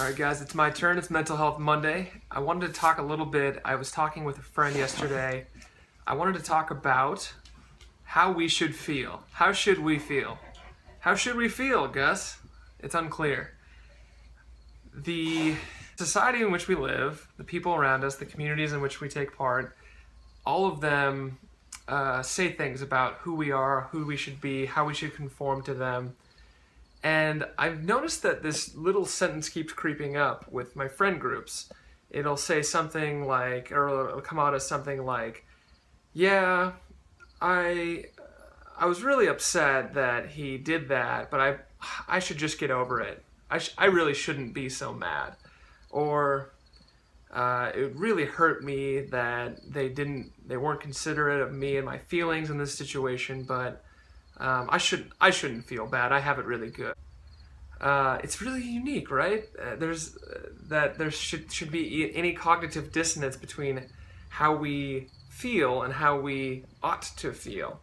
Alright guys, it's my turn. It's Mental Health Monday. I wanted to talk a little bit. I was talking with a friend yesterday. I wanted to talk about how we should feel. How should we feel? How should we feel, Gus? It's unclear. The society in which we live, the people around us, the communities in which we take part, all of them say things about who we are, who we should be, how we should conform to them. And I've noticed that this little sentence keeps creeping up with my friend groups. It'll say something like, or it'll come out as something like, yeah, I was really upset that he did that, but I should just get over it. I really shouldn't be so mad. Or it really hurt me that they weren't considerate of me and my feelings in this situation, but I shouldn't feel bad. I have it really good. It's really unique, right? There should be any cognitive dissonance between how we feel and how we ought to feel,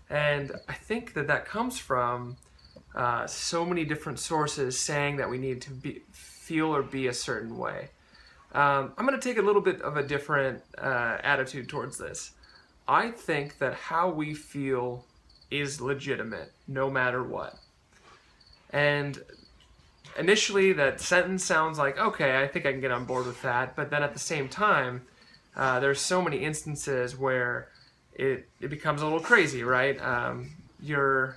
and I think that comes from so many different sources saying that we need to feel or be a certain way. I'm going to take a little bit of a different attitude towards this. I think that how we feel is legitimate, no matter what. And initially, that sentence sounds like, okay, I think I can get on board with that. But then at the same time, there's so many instances where it becomes a little crazy, right? You're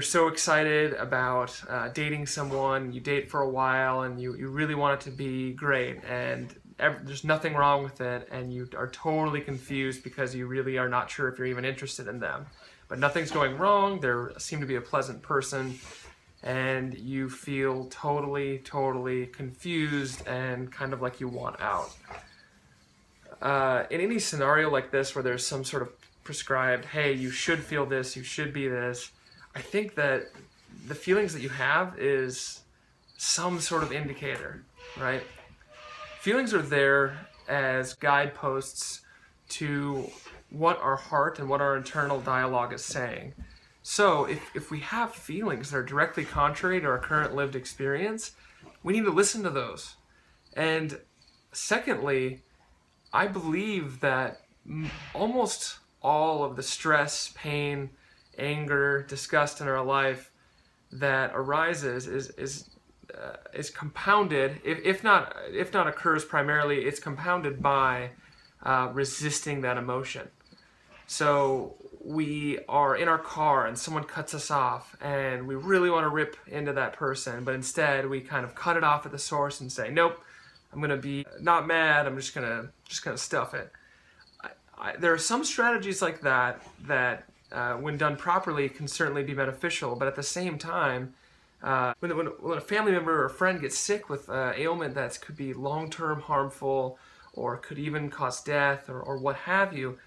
so excited about dating someone, you date for a while, and you really want it to be great, and there's nothing wrong with it, and you are totally confused because you really are not sure if you're even interested in them. But nothing's going wrong, they seem to be a pleasant person, and you feel totally confused and kind of like you want out. In any scenario like this where there's some sort of prescribed, hey, you should feel this, you should be this, I think that the feelings that you have is some sort of indicator, right? Feelings are there as guideposts to what our heart and what our internal dialogue is saying. So if we have feelings that are directly contrary to our current lived experience, we need to listen to those. And secondly, I believe that almost all of the stress, pain, anger, disgust in our life that arises is compounded, if not occurs primarily, it's compounded by resisting that emotion. So we are in our car and someone cuts us off and we really want to rip into that person, but instead we kind of cut it off at the source and say, nope, I'm gonna be not mad, I'm just gonna stuff it. There are some strategies like that when done properly can certainly be beneficial, but at the same time, when a family member or a friend gets sick with an ailment that could be long-term harmful or could even cause death or what have you,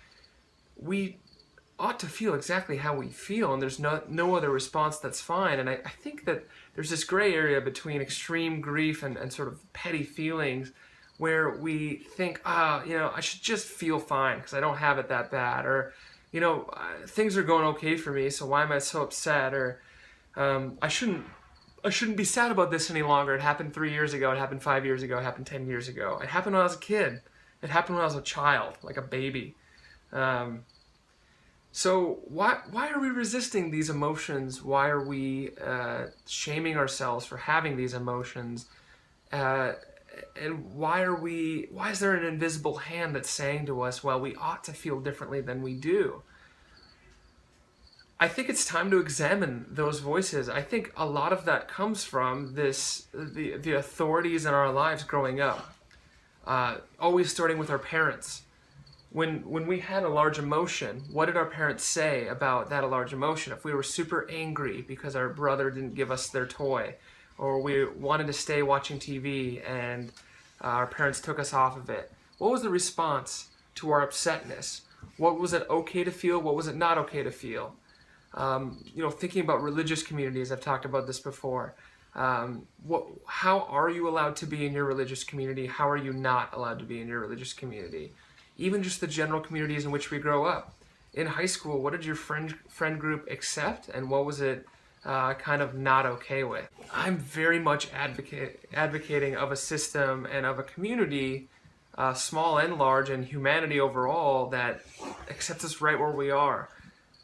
we ought to feel exactly how we feel, and there's no other response that's fine. And I think that there's this gray area between extreme grief and sort of petty feelings where we think, I should just feel fine because I don't have it that bad, or things are going okay for me, so why am I so upset? Or I shouldn't be sad about this any longer. It happened 3 years ago, it happened 5 years ago, it happened 10 years ago. It happened when I was a kid. It happened when I was a child, like a baby. So why are we resisting these emotions? Why are we shaming ourselves for having these emotions? And why is there an invisible hand that's saying to us, well, we ought to feel differently than we do? I think it's time to examine those voices. I think a lot of that comes from the authorities in our lives growing up. Always starting with our parents. When we had a large emotion, what did our parents say about that large emotion? If we were super angry because our brother didn't give us their toy, or we wanted to stay watching TV and our parents took us off of it, what was the response to our upsetness? What was it okay to feel? What was it not okay to feel? Thinking about religious communities, I've talked about this before. How are you allowed to be in your religious community? How are you not allowed to be in your religious community? Even just the general communities in which we grow up. In high school, what did your friend group accept, and what was it kind of not okay with. I'm very much advocating of a system and of a community, small and large, and humanity overall, that accepts us right where we are.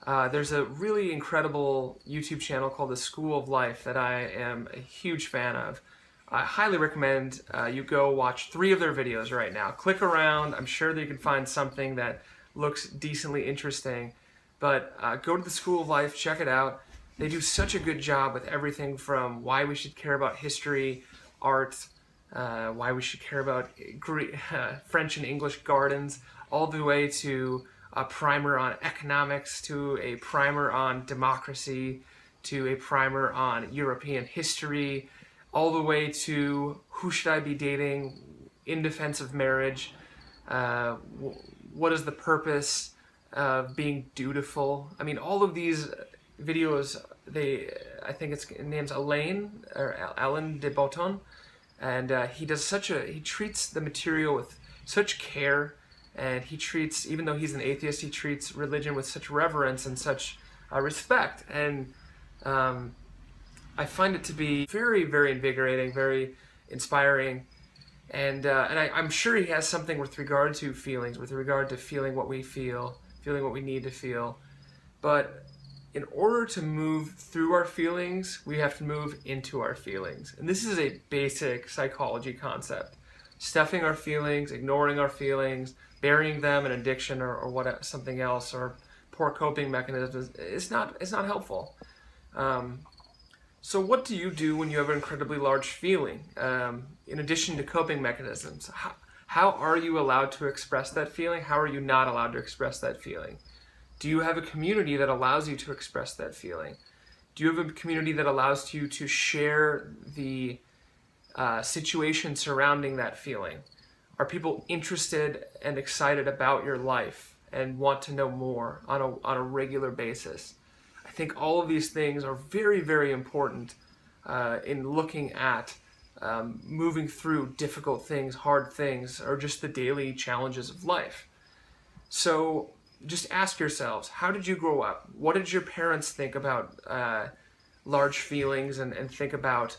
There's a really incredible YouTube channel called The School of Life that I am a huge fan of. I highly recommend you go watch 3 of their videos right now. Click around. I'm sure that you can find something that looks decently interesting. But go to The School of Life, check it out. They do such a good job with everything from why we should care about history, art, why we should care about French and English gardens, all the way to a primer on economics, to a primer on democracy, to a primer on European history, all the way to who should I be dating in defense of marriage, what is the purpose of being dutiful. I mean, all of these videos, I think its name's Alain de Botton, and he treats the material with such care, and he treats, even though he's an atheist, he treats religion with such reverence and such respect, and I find it to be very, very invigorating, very inspiring, and I'm sure he has something with regard to feelings, with regard to feeling what we feel, feeling what we need to feel, but in order to move through our feelings, we have to move into our feelings. And this is a basic psychology concept. Stuffing our feelings, ignoring our feelings, burying them in addiction or something else, or poor coping mechanisms, it's not helpful. So what do you do when you have an incredibly large feeling? In addition to coping mechanisms, how are you allowed to express that feeling? How are you not allowed to express that feeling? Do you have a community that allows you to express that feeling? Do you have a community that allows you to share the situation surrounding that feeling? Are people interested and excited about your life and want to know more on a regular basis? I think all of these things are very, very important in looking at moving through difficult things, hard things, or just the daily challenges of life. So just ask yourselves, how did you grow up? What did your parents think about large feelings and think about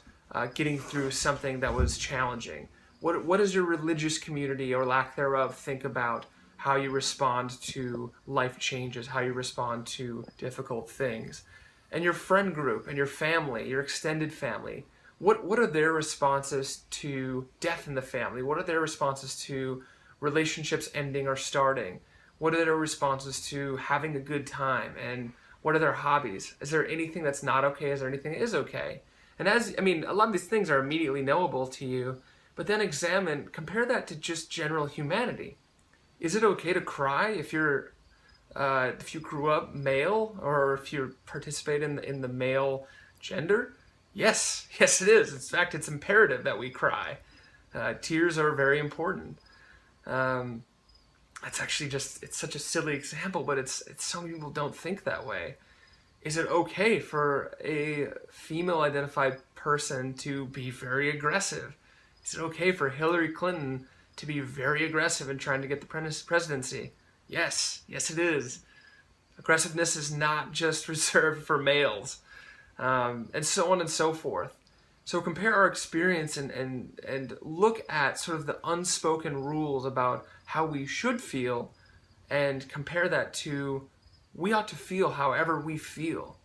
getting through something that was challenging? What does your religious community or lack thereof think about how you respond to life changes, how you respond to difficult things? And your friend group and your family, your extended family, what are their responses to death in the family? What are their responses to relationships ending or starting? What are their responses to having a good time? And what are their hobbies? Is there anything that's not okay? Is there anything that is okay? And a lot of these things are immediately knowable to you, but then compare that to just general humanity. Is it okay to cry if you grew up male, or if you participate in the male gender? Yes, it is. In fact, it's imperative that we cry. Tears are very important. It's actually it's such a silly example, but it's some people don't think that way. Is it okay for a female-identified person to be very aggressive? Is it okay for Hillary Clinton to be very aggressive in trying to get the presidency? Yes, it is. Aggressiveness is not just reserved for males, and so on and so forth. So compare our experience and look at sort of the unspoken rules about how we should feel, and compare that to we ought to feel however we feel.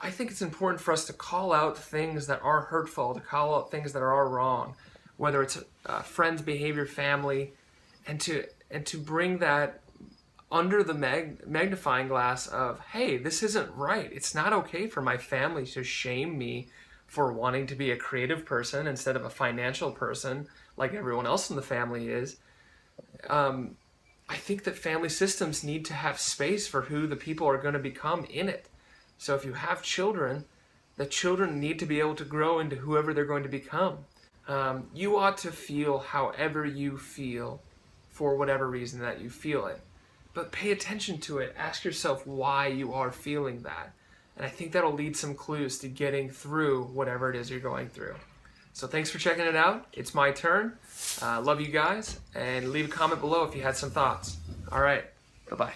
I think it's important for us to call out things that are hurtful, to call out things that are wrong, whether it's friends' behavior, family, and to bring that under the magnifying glass of, hey, this isn't right. It's not okay for my family to shame me for wanting to be a creative person instead of a financial person like everyone else in the family is. I think that family systems need to have space for who the people are going to become in it. So if you have children, the children need to be able to grow into whoever they're going to become. You ought to feel however you feel for whatever reason that you feel it. But pay attention to it. Ask yourself why you are feeling that. And I think that'll lead some clues to getting through whatever it is you're going through. So thanks for checking it out. It's my turn. Love you guys. And leave a comment below if you had some thoughts. All right. Bye-bye.